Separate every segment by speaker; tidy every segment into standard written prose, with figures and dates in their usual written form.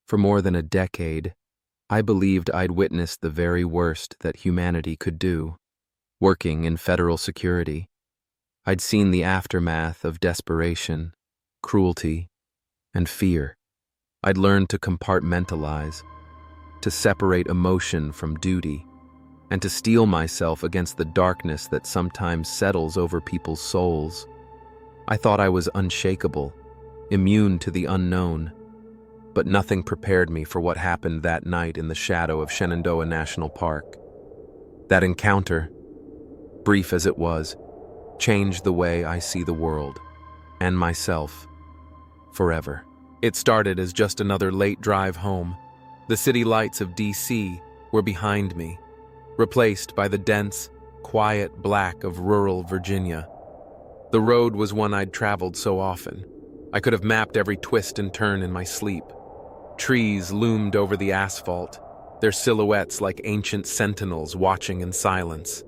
Speaker 1: For more than a decade, I believed I'd witnessed the very worst that humanity could do. Working in federal security, I'd seen the aftermath of desperation, cruelty, and fear. I'd learned to compartmentalize, to separate emotion from duty, and to steel myself against the darkness that sometimes settles over people's souls. I thought I was unshakable, immune to the unknown, but nothing prepared me for what happened that night in the shadow of Shenandoah National Park. That encounter, brief as it was, changed the way I see the world, and myself, forever. It started as just another late drive home. The city lights of D.C. were behind me, replaced by the dense, quiet black of rural Virginia. The road was one I'd traveled so often. I could have mapped every twist and turn in my sleep. Trees loomed over the asphalt, their silhouettes like ancient sentinels watching in silence.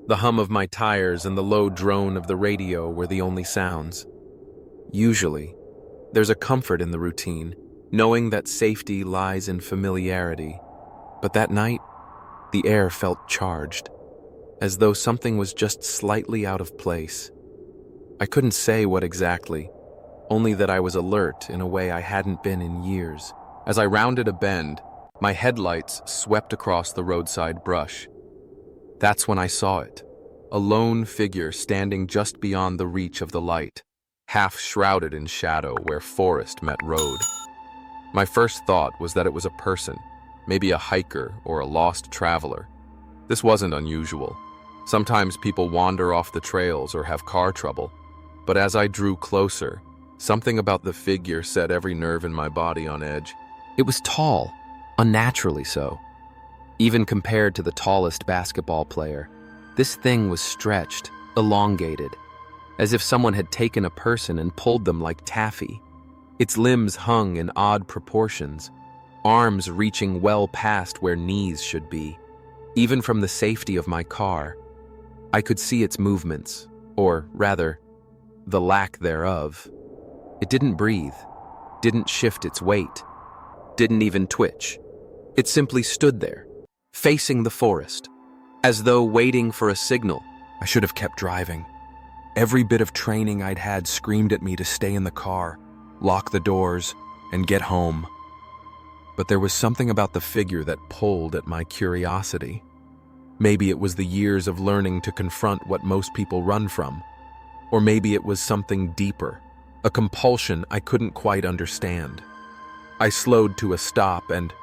Speaker 1: The hum of my tires and the low drone of the radio were the only sounds. Usually, there's a comfort in the routine, knowing that safety lies in familiarity. But that night, the air felt charged, as though something was just slightly out of place. I couldn't say what exactly, only that I was alert in a way I hadn't been in years. As I rounded a bend, my headlights swept across the roadside brush. That's when I saw it, a lone figure standing just beyond the reach of the light, half shrouded in shadow where forest met road. My first thought was that it was a person, maybe a hiker or a lost traveler. This wasn't unusual. Sometimes people wander off the trails or have car trouble. But as I drew closer, something about the figure set every nerve in my body on edge. It was tall, unnaturally so. Even compared to the tallest basketball player, this thing was stretched, elongated, as if someone had taken a person and pulled them like taffy. Its limbs hung in odd proportions, arms reaching well past where knees should be. Even from the safety of my car, I could see its movements, or rather, the lack thereof. It didn't breathe, didn't shift its weight, didn't even twitch. It simply stood there, facing the forest, as though waiting for a signal. I should have kept driving. Every bit of training I'd had screamed at me to stay in the car, lock the doors, and get home. But there was something about the figure that pulled at my curiosity. Maybe it was the years of learning to confront what most people run from. Or maybe it was something deeper, a compulsion I couldn't quite understand. I slowed to a stop and,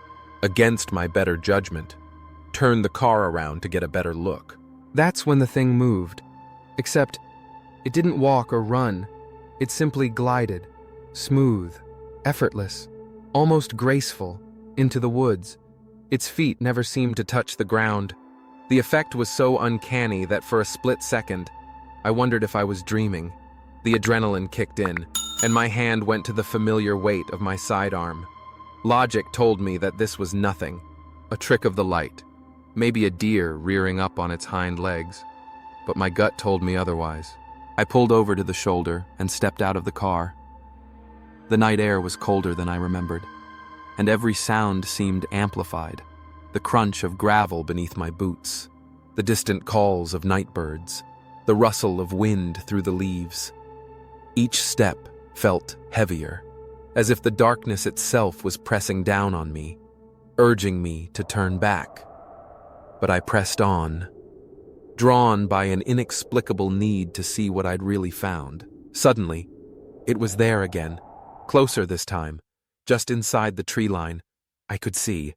Speaker 1: against my better judgment, turned the car around to get a better look.
Speaker 2: That's when the thing moved. Except, it didn't walk or run. It simply glided, smooth, effortless, almost graceful, into the woods. Its feet never seemed to touch the ground. The effect was so uncanny that for a split second, I wondered if I was dreaming. The adrenaline kicked in, and my hand went to the familiar weight of my sidearm. Logic told me that this was nothing, a trick of the light, maybe a deer rearing up on its hind legs. But my gut told me otherwise. I pulled over to the shoulder and stepped out of the car. The night air was colder than I remembered, and every sound seemed amplified. The crunch of gravel beneath my boots, the distant calls of night birds, the rustle of wind through the leaves. Each step felt heavier, as if the darkness itself was pressing down on me, urging me to turn back. But I pressed on, drawn by an inexplicable need to see what I'd really found. Suddenly, it was there again, closer this time, just inside the tree line. I could see,